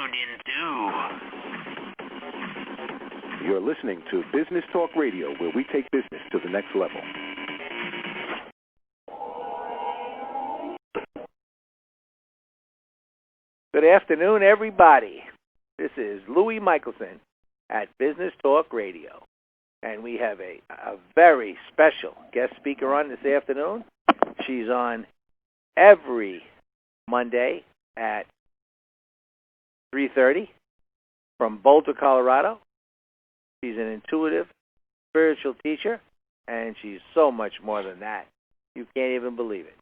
tuned into. You're listening to Business Talk Radio, where we take business to the next level. Good afternoon, everybody. This is Louis Michelson at Business Talk Radio, and we have a very special guest speaker on this afternoon. She's on every Monday at 3:30 from Boulder, Colorado. She's an intuitive spiritual teacher, and she's so much more than that. You can't even believe it.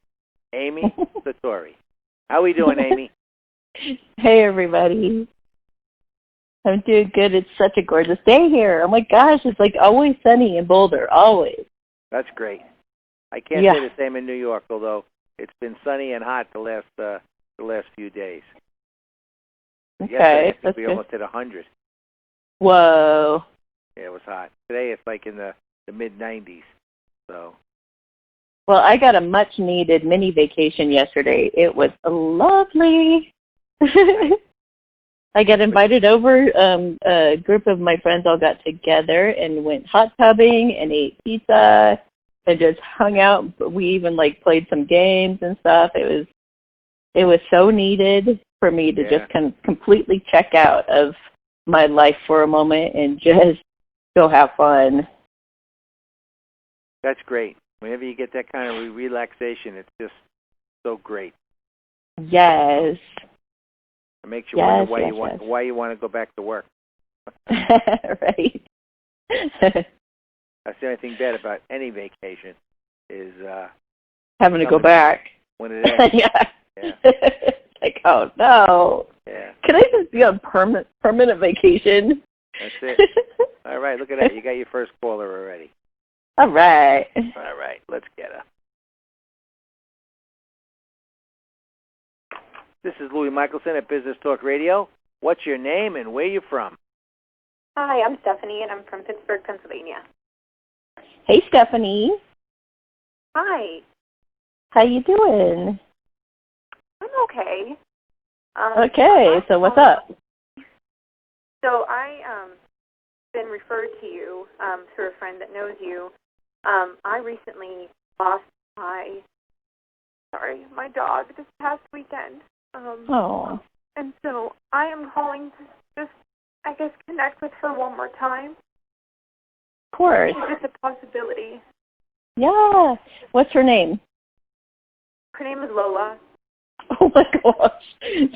Amy Satori. How are we doing, Amy? Hey, everybody. I'm doing good. It's such a gorgeous day here. Oh, my gosh. It's like always sunny in Boulder, always. That's great. I can't say the same in New York, although it's been sunny and hot the last few days. Okay. Yesterday, I think we almost hit 100. Whoa. Yeah, it was hot. Today it's like in the mid-90s. So. Well, I got a much-needed mini vacation yesterday. It was lovely. I got invited over. A group of my friends all got together and went hot tubbing and ate pizza and just hung out. We even played some games and stuff. It was so needed for me to just completely check out of my life for a moment and just go have fun. That's great. Whenever you get that kind of relaxation, it's just so great. Yes. It makes you wonder why you want to go back to work. Right. That's the only thing bad about any vacation is having to go back when it ends. Yeah. Like, oh no. Yeah. Can I just be on permanent vacation? That's it. All right, look at that. You got your first caller already. All right. All right, let's get her. This is Louis Michelson at Business Talk Radio. What's your name and where you from? Hi, I'm Stephanie, and I'm from Pittsburgh, Pennsylvania. Hey, Stephanie. Hi. How you doing? I'm okay. Okay, so what's up? So I been referred to you through a friend that knows you. I recently lost my dog this past weekend. And so I am calling to just, I guess, connect with her one more time. Of course. Is this a possibility? Yeah. What's her name? Her name is Lola. Oh my gosh.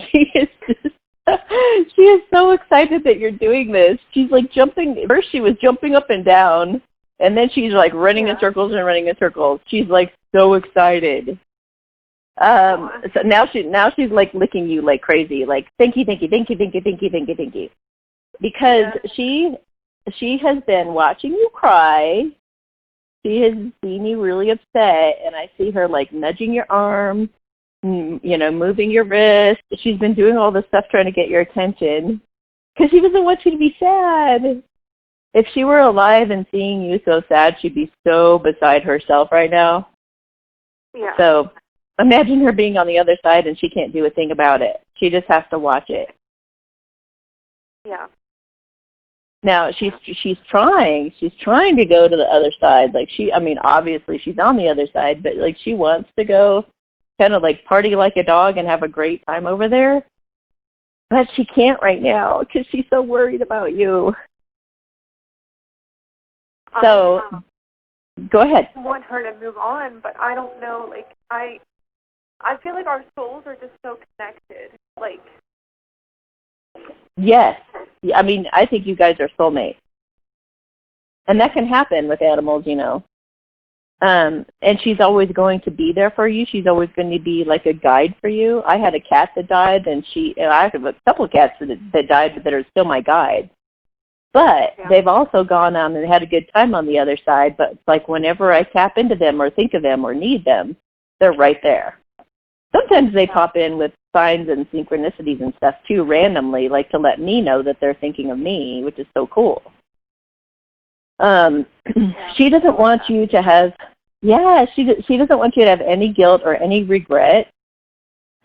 She is so excited that you're doing this. She's jumping. First she was jumping up and down, and then she's running in circles and running in circles. She's so excited. So now she's licking you like crazy, thank you, because she has been watching you cry. She has seen you really upset, and I see her nudging your arm, moving your wrist. She's been doing all this stuff trying to get your attention because she doesn't want you to be sad. If she were alive and seeing you so sad, she'd be so beside herself right now. Yeah. So imagine her being on the other side and she can't do a thing about it. She just has to watch it. Yeah. Now she's trying to go to the other side. Obviously she's on the other side, but she wants to go kind of party like a dog and have a great time over there. But she can't right now because she's so worried about you. So go ahead. I want her to move on, but I don't know. I feel like our souls are just so connected. Yes. I think you guys are soulmates. And that can happen with animals, And she's always going to be there for you. She's always going to be a guide for you. I had a cat that died, and I have a couple of cats that died that are still my guides. But they've also gone on and had a good time on the other side. But whenever I tap into them or think of them or need them, they're right there. Sometimes they pop in with signs and synchronicities and stuff too randomly, to let me know that they're thinking of me, which is so cool. She doesn't want you to have, she doesn't want you to have any guilt or any regret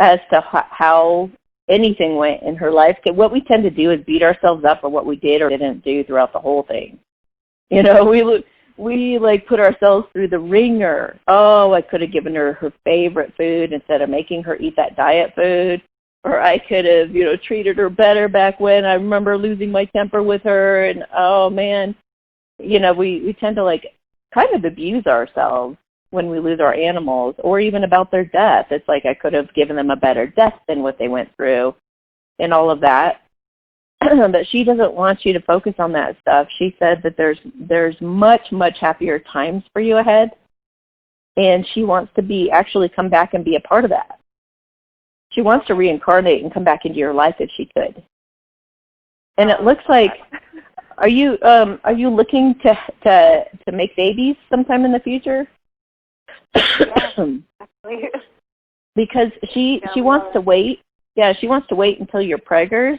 as to how anything went in her life. What we tend to do is beat ourselves up for what we did or didn't do throughout the whole thing. You know, we like put ourselves through the ringer. Oh, I could have given her her favorite food instead of making her eat that diet food. Or I could have, you know, treated her better back when. I remember losing my temper with her, and oh man, you know, we tend to like kind of abuse ourselves when we lose our animals, or even about their death. It's like I could have given them a better death than what they went through and all of that. But she doesn't want you to focus on that stuff. She said that there's much, much happier times for you ahead, and she wants to be actually come back and be a part of that. She wants to reincarnate and come back into your life if she could. And it looks like, are you looking to make babies sometime in the future? Yeah, Because she wants to wait. Yeah, she wants to wait until you're preggers,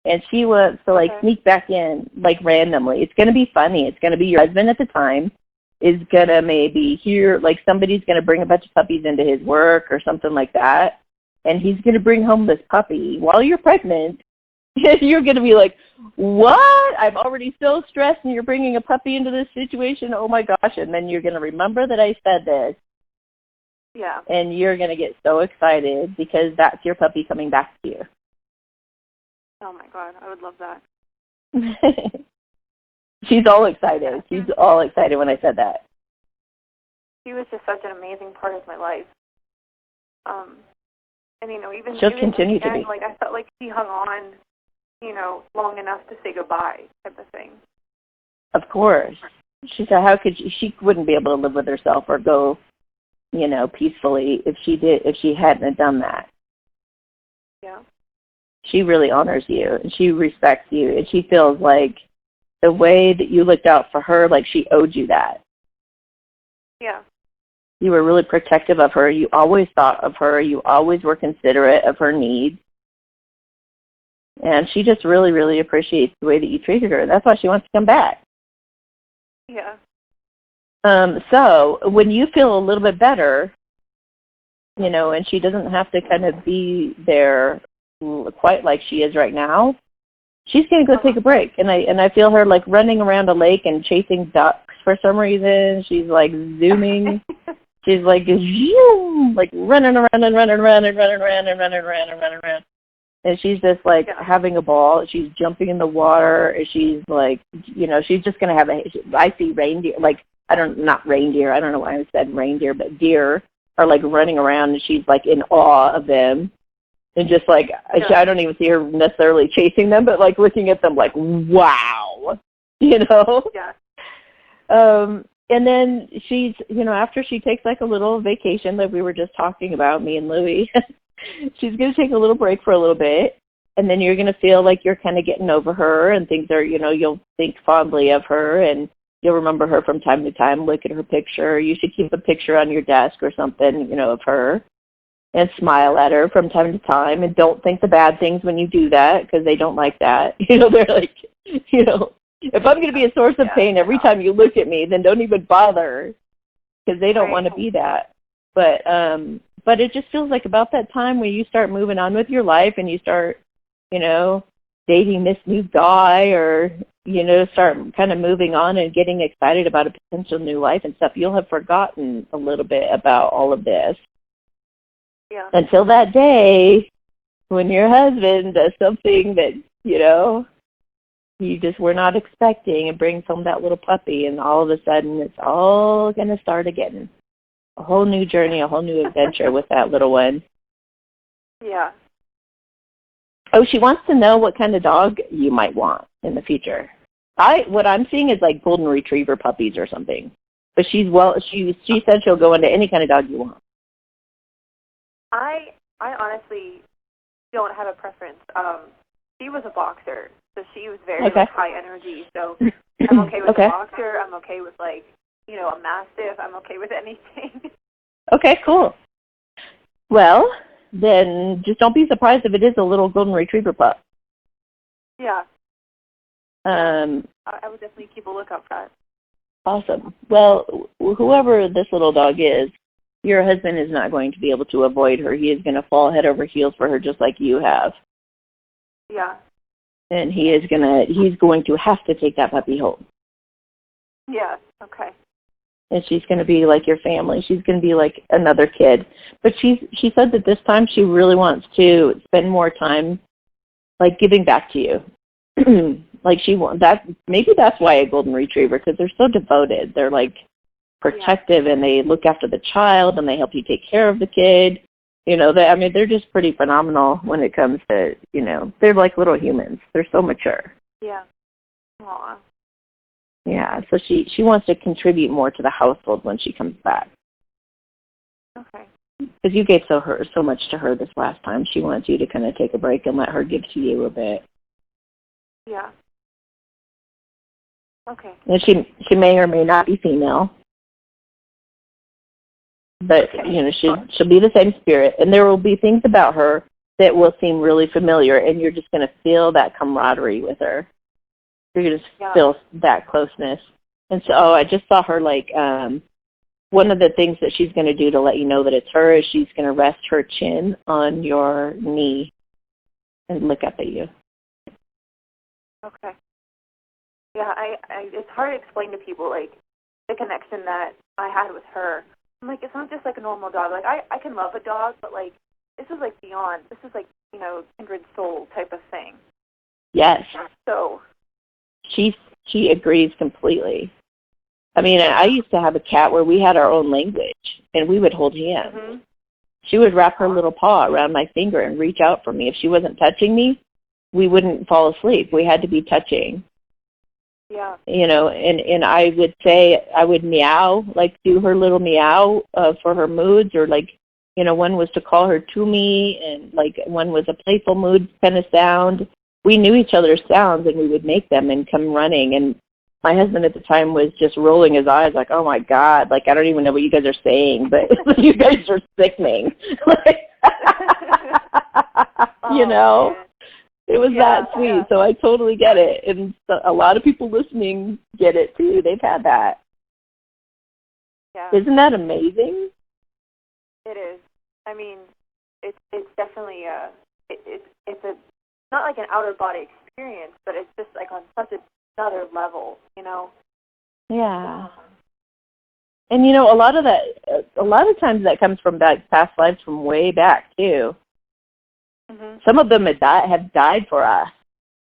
and she wants to like sneak back in like randomly. It's going to be funny. It's going to be your husband at the time is going to maybe hear like somebody's going to bring a bunch of puppies into his work or something like that. And he's going to bring home this puppy while you're pregnant. And you're going to be like, what? I'm already so stressed and you're bringing a puppy into this situation. Oh, my gosh. And then you're going to remember that I said this. Yeah. And you're going to get so excited because that's your puppy coming back to you. Oh, my God. I would love that. She's all excited. She's all excited when I said that. She was just such an amazing part of my life. And, you know, even she'll continue to be. Like, I felt like she hung on, you know, long enough to say goodbye type of thing. Of course. She said, how could she wouldn't be able to live with herself or go, you know, peacefully if she hadn't done that. Yeah. She really honors you and she respects you and she feels like the way that you looked out for her, like she owed you that. Yeah. You were really protective of her. You always thought of her. You always were considerate of her needs. And she just really, really appreciates the way that you treated her. That's why she wants to come back. Yeah. So when you feel a little bit better, you know, and she doesn't have to kind of be there quite like she is right now, she's going to go take a break. And I feel her like running around a lake and chasing ducks for some reason. She's like zooming. She's like, zoom, like running around and running around and running around and running around and running around. And she's just like having a ball. She's jumping in the water. And she's like, you know, she's just going to have I see reindeer, like, not reindeer. I don't know why I said reindeer, but deer are like running around and she's like in awe of them. And just like, I don't even see her necessarily chasing them, but like looking at them like, wow, you know? Yeah. And then she's, you know, after she takes like a little vacation that we were just talking about, me and Louie, she's going to take a little break for a little bit. And then you're going to feel like you're kind of getting over her and things are, you know, you'll think fondly of her and you'll remember her from time to time, look at her picture. You should keep a picture on your desk or something, you know, of her and smile at her from time to time. And don't think the bad things when you do that because they don't like that. You know, they're like, you know, if I'm going to be a source of pain every time you look at me, then don't even bother because they don't want to be that. But it just feels like about that time when you start moving on with your life and you start, you know, dating this new guy or, you know, start kind of moving on and getting excited about a potential new life and stuff, you'll have forgotten a little bit about all of this. Yeah. Until that day when your husband does something that, you know, you just were not expecting and brings home that little puppy and all of a sudden it's all going to start again. A whole new journey, a whole new adventure with that little one. Yeah. Oh, she wants to know what kind of dog you might want in the future. What I'm seeing is like golden retriever puppies or something. But she said she'll go into any kind of dog you want. I honestly don't have a preference. She was a boxer, so she was very like, high energy. So I'm okay with a boxer. I'm okay with like, you know, a mastiff. I'm okay with anything. Okay, cool. Well, then just don't be surprised if it is a little golden retriever pup. Yeah. I would definitely keep a lookout for that. Awesome. Well, whoever this little dog is, your husband is not going to be able to avoid her. He is going to fall head over heels for her just like you have. Yeah. And he's going to have to take that puppy home. Yeah, okay. And she's going to be like your family. She's going to be like another kid. But she said that this time she really wants to spend more time, like, giving back to you. Like maybe that's why a golden retriever, because they're so devoted. They're like protective, and they look after the child, and they help you take care of the kid. You know, they're just pretty phenomenal when it comes to, you know, they're like little humans. They're so mature. Yeah. Aw. Yeah, so she wants to contribute more to the household when she comes back. Okay. Because you gave so much to her this last time. She wants you to kind of take a break and let her give to you a bit. Yeah. Okay. And she may or may not be female. But, you know, she'll be the same spirit. And there will be things about her that will seem really familiar, and you're just going to feel that camaraderie with her. You're going to feel that closeness. And so I just saw her, like, one of the things that she's going to do to let you know that it's her is she's going to rest her chin on your knee and look up at you. Okay. Yeah, it's hard to explain to people, like, the connection that I had with her. I'm like, it's not just like a normal dog. Like, I can love a dog, but, like, this is, like, beyond. This is, like, you know, kindred soul type of thing. Yes. So. She agrees completely. I mean, I used to have a cat where we had our own language, and we would hold hands. Mm-hmm. She would wrap her little paw around my finger and reach out for me. If she wasn't touching me, we wouldn't fall asleep. We had to be touching. Yeah. You know, and I would say, I would meow, like do her little meow for her moods, or like, you know, one was to call her to me, and like one was a playful mood kind of sound. We knew each other's sounds, and we would make them and come running. And my husband at the time was just rolling his eyes like, oh, my God, like, I don't even know what you guys are saying, but you guys are sickening. You know? Man. It was that sweet, so I totally get it. And a lot of people listening get it, too. They've had that. Yeah. Isn't that amazing? It is. I mean, it's definitely it's a not like an outer body experience, but it's just like on such another level, you know? Yeah. And, you know, a lot of times that comes from past lives from way back, too. Mm-hmm. Some of them have died for us.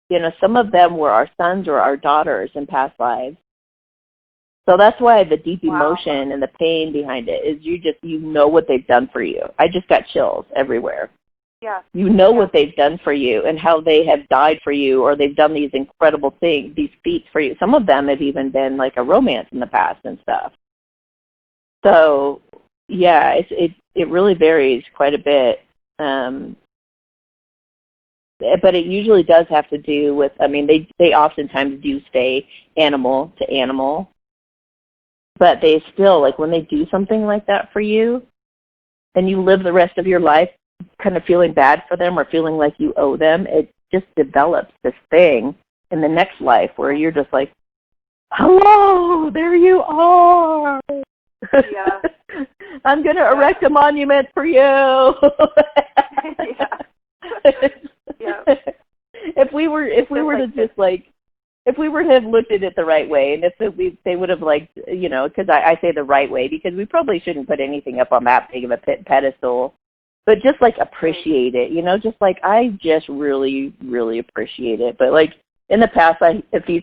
You know, some of them were our sons or our daughters in past lives. So that's why the deep emotion and the pain behind it is you know what they've done for you. I just got chills everywhere. Yeah. You know what they've done for you and how they have died for you, or they've done these incredible things, these feats for you. Some of them have even been like a romance in the past and stuff. So, yeah, it really varies quite a bit. But it usually does have to do with, I mean, they oftentimes do stay animal to animal. But they still, like, when they do something like that for you, and you live the rest of your life kind of feeling bad for them or feeling like you owe them, it just develops this thing in the next life where you're just like, hello, there you are. Yeah. I'm going to erect a monument for you. Yeah. Yeah. If we were to just like, if we were to have looked at it the right way, and if they would have liked, you know, because I say the right way because we probably shouldn't put anything up on that big of a pedestal, but just like appreciate it, you know, just like I just really, really appreciate it. But like in the past, if you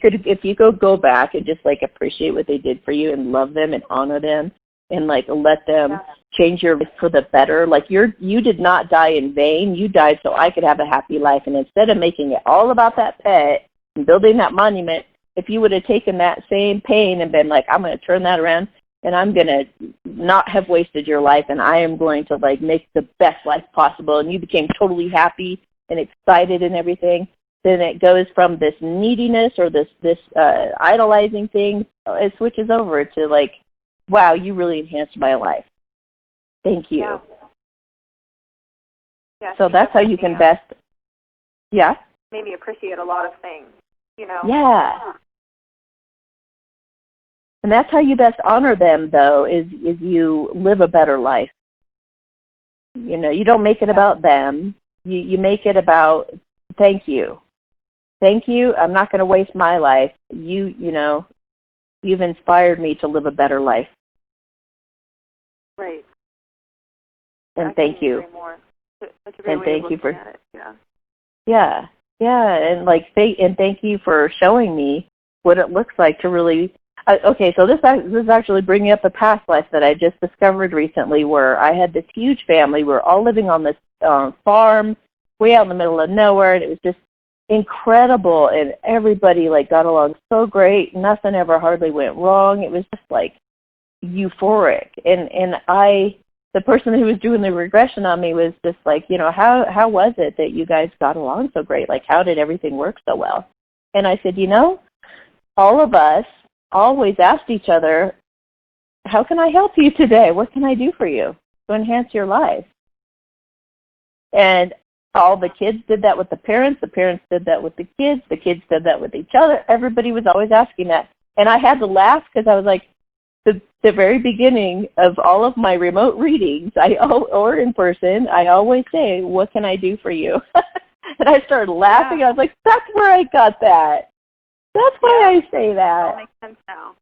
could go back and just like appreciate what they did for you and love them and honor them and like let them change your life for the better. Like you did not die in vain. You died so I could have a happy life. And instead of making it all about that pet and building that monument, if you would have taken that same pain and been like, I'm going to turn that around and I'm going to not have wasted your life, and I am going to like make the best life possible, and you became totally happy and excited and everything, then it goes from this neediness or this idolizing thing, it switches over to like, wow, you really enhanced my life. Thank you. Yeah. Yeah, so that's how you can best, made me appreciate a lot of things, you know? Yeah. And that's how you best honor them, though, is you live a better life. You know, you don't make it about them. You make it about, thank you. Thank you. I'm not going to waste my life. You know, you've inspired me to live a better life. Right. And thank you. That's a great way of looking at it. Yeah. And thank you for showing me what it looks like to really. Okay, so this is actually bringing up a past life that I just discovered recently, where I had this huge family. We were all living on this farm way out in the middle of nowhere, and it was just incredible, and everybody got along so great. Nothing ever hardly went wrong. It was just euphoric, and the person who was doing the regression on me was just how was it that you guys got along so great? How did everything work so well? And I said, all of us always asked each other, how can I help you today? What can I do for you to enhance your life? And all the kids did that with the parents did that with the kids did that with each other. Everybody was always asking that. And I had to laugh because I was like, the very beginning of all of my remote readings, or in person, I always say, what can I do for you? And I started laughing. Yeah. I was like, that's where I got that. That's why I say that. That makes sense now.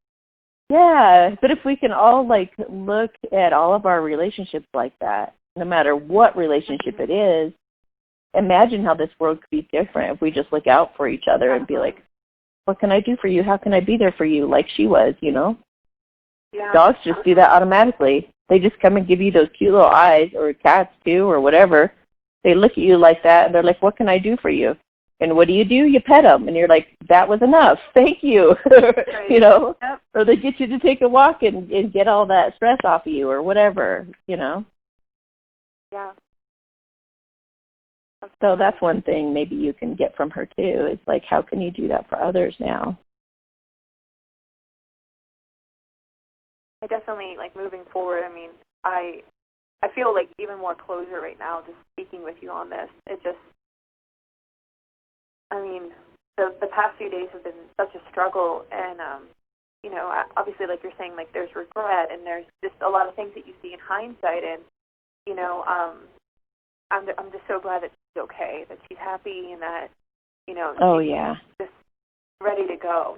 Yeah, but if we can all look at all of our relationships like that, no matter what relationship it is, imagine how this world could be different if we just look out for each other and be like, what can I do for you? How can I be there for you? Like she was, Yeah. Dogs just do that automatically. They just come and give you those cute little eyes, or cats too, or whatever. They look at you like that, and they're like, what can I do for you? And what do? You pet them, and you're like, that was enough. Thank you. Right. Yep. Or they get get you to take a walk and get all that stress off of you, or whatever, Yeah. So that's one thing maybe you can get from her too. It's how can you do that for others now? I definitely, moving forward, I feel even more closure right now just speaking with you on this. It just, the past few days have been such a struggle, and, obviously, like you're saying, there's regret, and there's just a lot of things that you see in hindsight, and, I'm just so glad that she's okay, that she's happy, and that, she's just ready to go,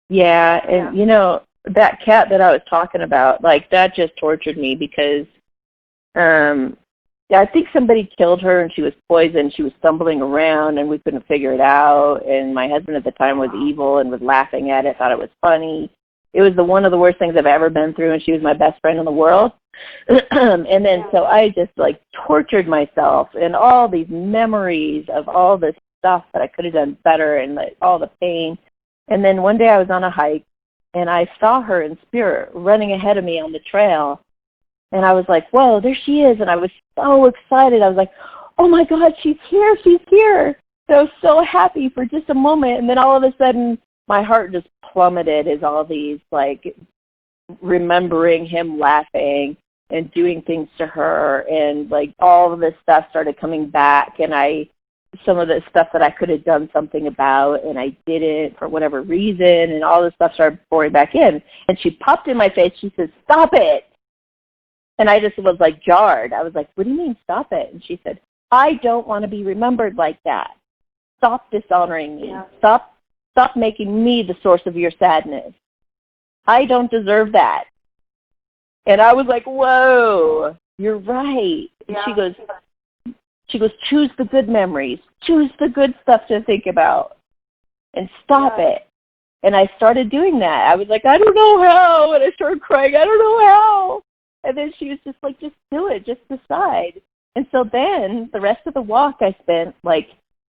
Yeah, and, that cat that I was talking about, that just tortured me because I think somebody killed her and she was poisoned. She was stumbling around and we couldn't figure it out. And my husband at the time was evil and was laughing at it, thought it was funny. It was one of the worst things I've ever been through, and she was my best friend in the world. And then so I just tortured myself, and all these memories of all this stuff that I could have done better, and all the pain. And then one day I was on a hike, and I saw her in spirit running ahead of me on the trail. And I was like, whoa, there she is. And I was so excited. I was like, oh, my God, she's here. She's here. So I was so happy for just a moment. And then all of a sudden, my heart just plummeted as all these, remembering him laughing and doing things to her. And, all of this stuff started coming back. And some of the stuff that I could have done something about, and I didn't for whatever reason. And all this stuff started pouring back in. And she popped in my face. She said, stop it. And I just was jarred. I was like, what do you mean, stop it? And she said, I don't want to be remembered like that. Stop dishonoring me. Yeah. Stop making me the source of your sadness. I don't deserve that. And I was like, whoa, you're right. And yeah. she goes, choose the good memories. Choose the good stuff to think about. And stop it. And I started doing that. I was like, I don't know how. And I started crying, I don't know how. And then she was just like, just do it, just decide. And so then the rest of the walk I spent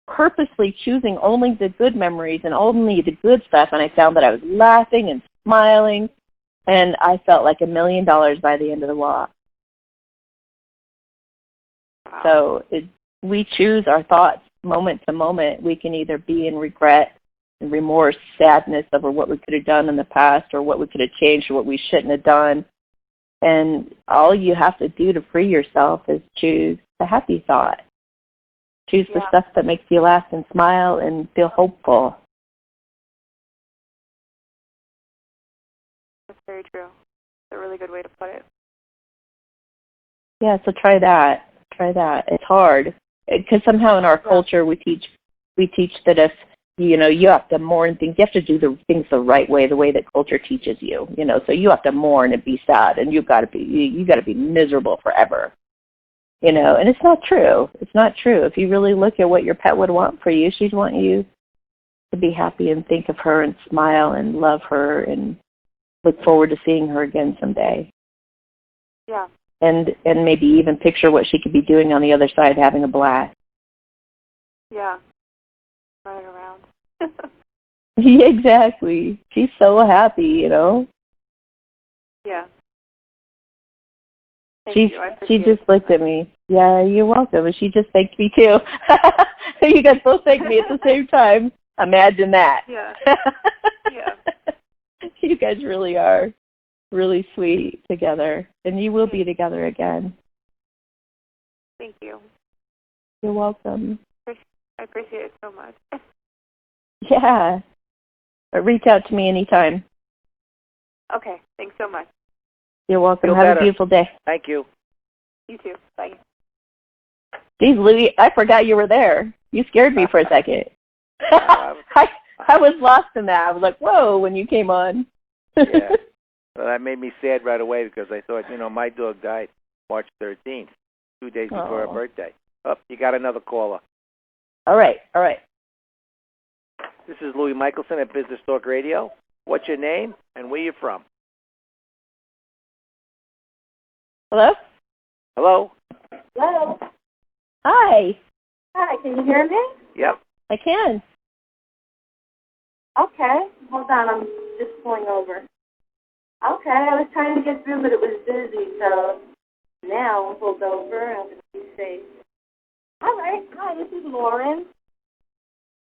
purposely choosing only the good memories and only the good stuff. And I found that I was laughing and smiling, and I felt like $1 million by the end of the walk. Wow. So we choose our thoughts moment to moment. We can either be in regret and remorse, sadness over what we could have done in the past, or what we could have changed, or what we shouldn't have done. And all you have to do to free yourself is choose the happy thought. Choose the stuff that makes you laugh and smile and feel hopeful. true. It's a really good way to put it. Yeah, so try that. Try that. It's hard because somehow in our culture we teach that if you have to mourn things, you have to do the things the right way, the way that culture teaches you. So you have to mourn and be sad, and you got to be miserable forever. And it's not true. It's not true. If you really look at what your pet would want for you, she'd want you to be happy and think of her and smile and love her and look forward to seeing her again someday. Yeah. And maybe even picture what she could be doing on the other side, having a blast. Yeah. Running around. Yeah, exactly. She's so happy, Yeah. She just looked at me. Yeah, you're welcome. And she just thanked me too. You guys both thanked me at the same time. Imagine that. Yeah. Yeah. You guys really are really sweet together. And you will be together again. Thank you. You're welcome. I appreciate it so much. Yeah. But reach out to me anytime. Okay. Thanks so much. You're welcome. Feel Have better. a beautiful day. Thank you. You too. Bye. Geez, Louie, I forgot you were there. You scared me for a second. I was lost in that. I was like, whoa, when you came on. Yeah. Well, that made me sad right away because I thought, my dog died March 13th, 2 days before her birthday. Oh, you got another caller. All right. This is Louis Michelson at Business Talk Radio. What's your name and where you from? Hello? Hello? Hello. Hi. Hi, can you hear me? Yep. I can. Okay. Hold on, I'm just pulling over. Okay, I was trying to get through, but it was busy, so now I'm pulled over and I'm going to be safe. All right. Hi, this is Lauren.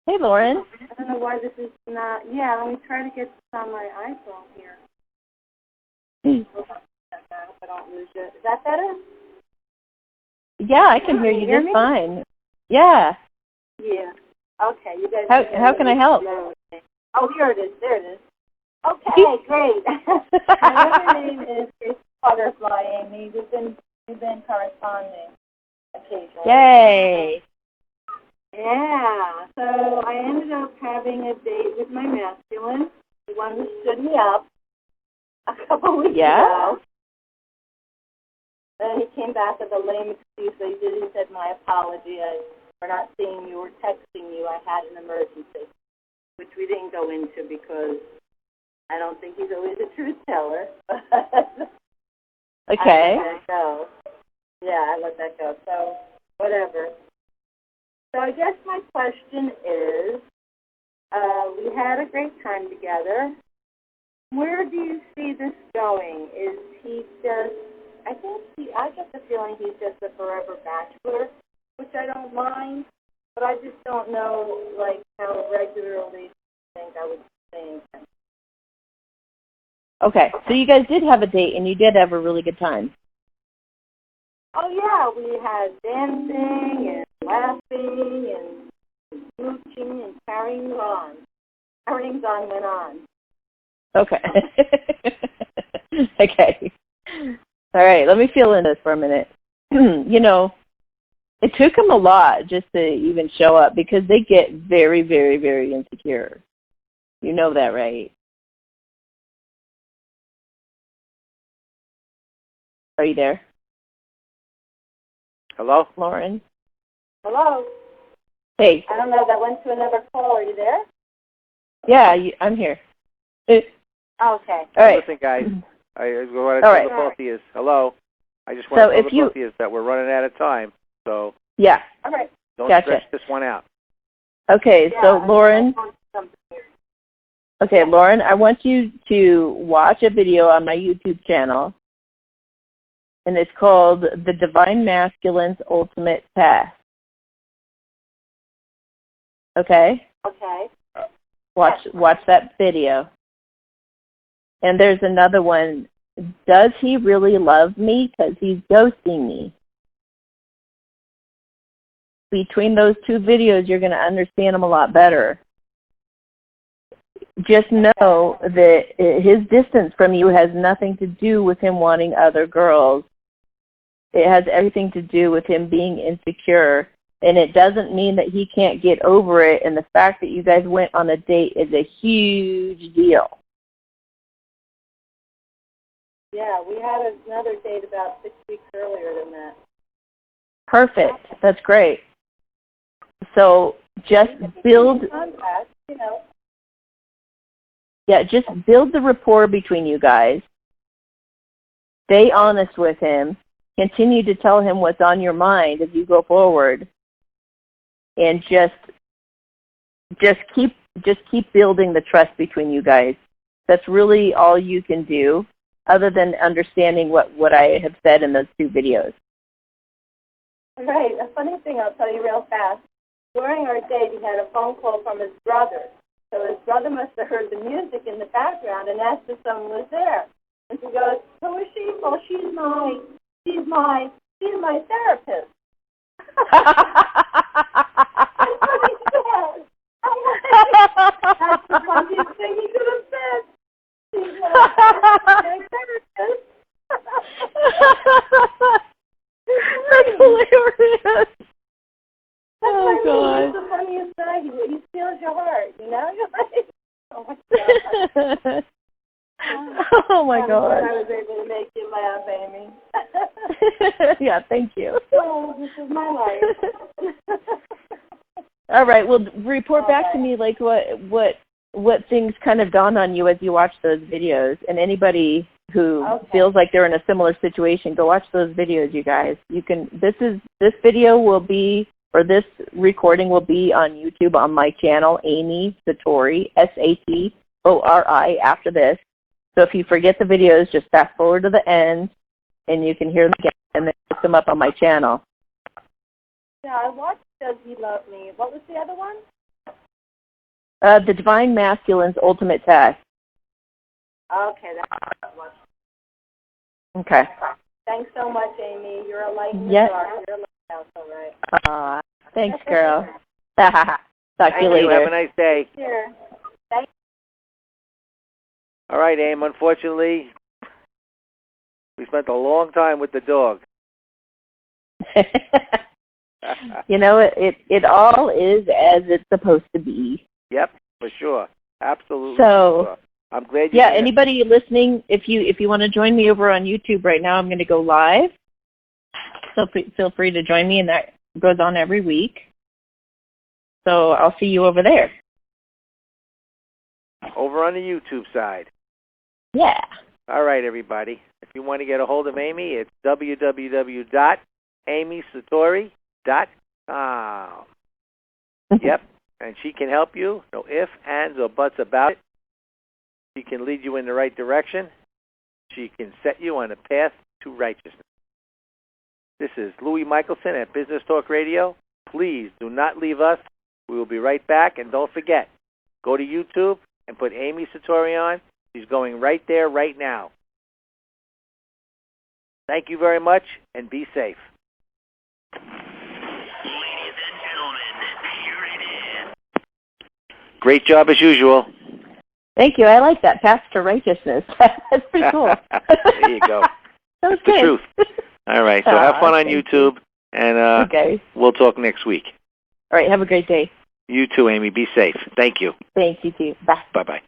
Hey, Lauren. I don't know why this is not... Yeah, let me try to get this on my iPhone here. I hope I don't lose it. Is that better? Yeah, I can hear you just fine. Yeah. Yeah. Okay, you guys... How can I help? Oh, here it is. There it is. Okay, great. My other name is Butterfly Amy. We've been corresponding occasionally. Yay. Yeah. So I ended up having a date with my masculine, the one who stood me up a couple weeks ago. Then he came back with a lame excuse. He said, my apology. We're not seeing you or texting you. I had an emergency, which we didn't go into because I don't think he's always a truth teller. Okay. I let that go. Yeah, I let that go. So, whatever. So I guess my question is, we had a great time together. Where do you see this going? Is he just, I get the feeling he's just a forever bachelor, which I don't mind, but I just don't know, how regularly I think I would be seeing him. Okay, so you guys did have a date, and you did have a really good time. Oh, yeah, we had dancing and laughing and smooching and carrying on. Carrying on went on. Okay. Okay. All right, let me feel into this for a minute. It took them a lot just to even show up because they get very, very, very insecure. You know that, right? Are you there? Hello? Lauren? Hello? Hey. I don't know, that went to another call. Are you there? Yeah, I'm here. Okay. All right. Listen, guys, I want to tell the both of you. Hello? I just want to tell the both of you that we're running out of time, so yeah. All right. Don't stretch this one out. Okay, so Lauren, I want you to watch a video on my YouTube channel, and it's called The Divine Masculine's Ultimate Test. Okay? Okay. Watch that video. And there's another one. Does he really love me? Because he's ghosting me. Between those two videos, you're going to understand him a lot better. just know that his distance from you has nothing to do with him wanting other girls. It has everything to do with him being insecure. And it doesn't mean that he can't get over it. And the fact that you guys went on a date is a huge deal. Yeah, we had another date about 6 weeks earlier than that. Perfect. That's great. So just build, contact, you know. Yeah, just build the rapport between you guys. Stay honest with him. Continue to tell him what's on your mind as you go forward. And just keep building the trust between you guys. That's really all you can do, other than understanding what I have said in those 2 videos. Right. A funny thing I'll tell you real fast. During our date, he had a phone call from his brother. So his brother must have heard the music in the background and asked if someone was there. And she goes, "Who is she?" "Well, she's my therapist." That's the funniest thing he could have said. She's my therapist. That's hilarious. Oh, God. He's the funniest guy. He steals your heart, you know? You're like, oh, my God. Oh, my God. I was able to make you laugh, Amy. Yeah, thank you. Oh, this is my life. All right. Well, report back to me, like, what things kind of dawn on you as you watch those videos. And anybody who feels like they're in a similar situation, go watch those videos, you guys. You can. This video will be, or this recording will be on YouTube on my channel, Amy Satori, Satori, after this. So if you forget the videos, just fast forward to the end, and you can hear them again, and then look them up on my channel. Yeah, I watched Does He Love Me? What was the other one? The Divine Masculine's Ultimate Test. Okay, that's one. Okay. Thanks so much, Amy. You're a light in the Yep. dark. You're a lighthouse, all right. Thanks, girl. Talk to you later. Have a nice day. Sure. All right, Aim. Unfortunately, we spent a long time with the dog. You know, it all is as it's supposed to be. Yep, for sure. Absolutely. So, sure. I'm glad you did. Anybody listening, if you want to join me over on YouTube right now, I'm going to go live. So feel free to join me, and that goes on every week. So I'll see you over there. Over on the YouTube side. Yeah. All right, everybody. If you want to get a hold of Amy, it's www.amysatori.com. Yep. And she can help you. No ifs, ands, or buts about it. She can lead you in the right direction. She can set you on a path to righteousness. This is Louis Michelson at Business Talk Radio. Please do not leave us. We will be right back. And don't forget, go to YouTube and put Amy Satori on. She's going right there right now. Thank you very much, and be safe. Ladies and gentlemen, here it is. Great job as usual. Thank you. I like that. Path to righteousness. That's pretty cool. There you go. That was That's good. the truth. All right. So have fun on YouTube, and we'll talk next week. All right. Have a great day. You too, Amy. Be safe. Thank you. Thanks. You too. Bye. Bye-bye.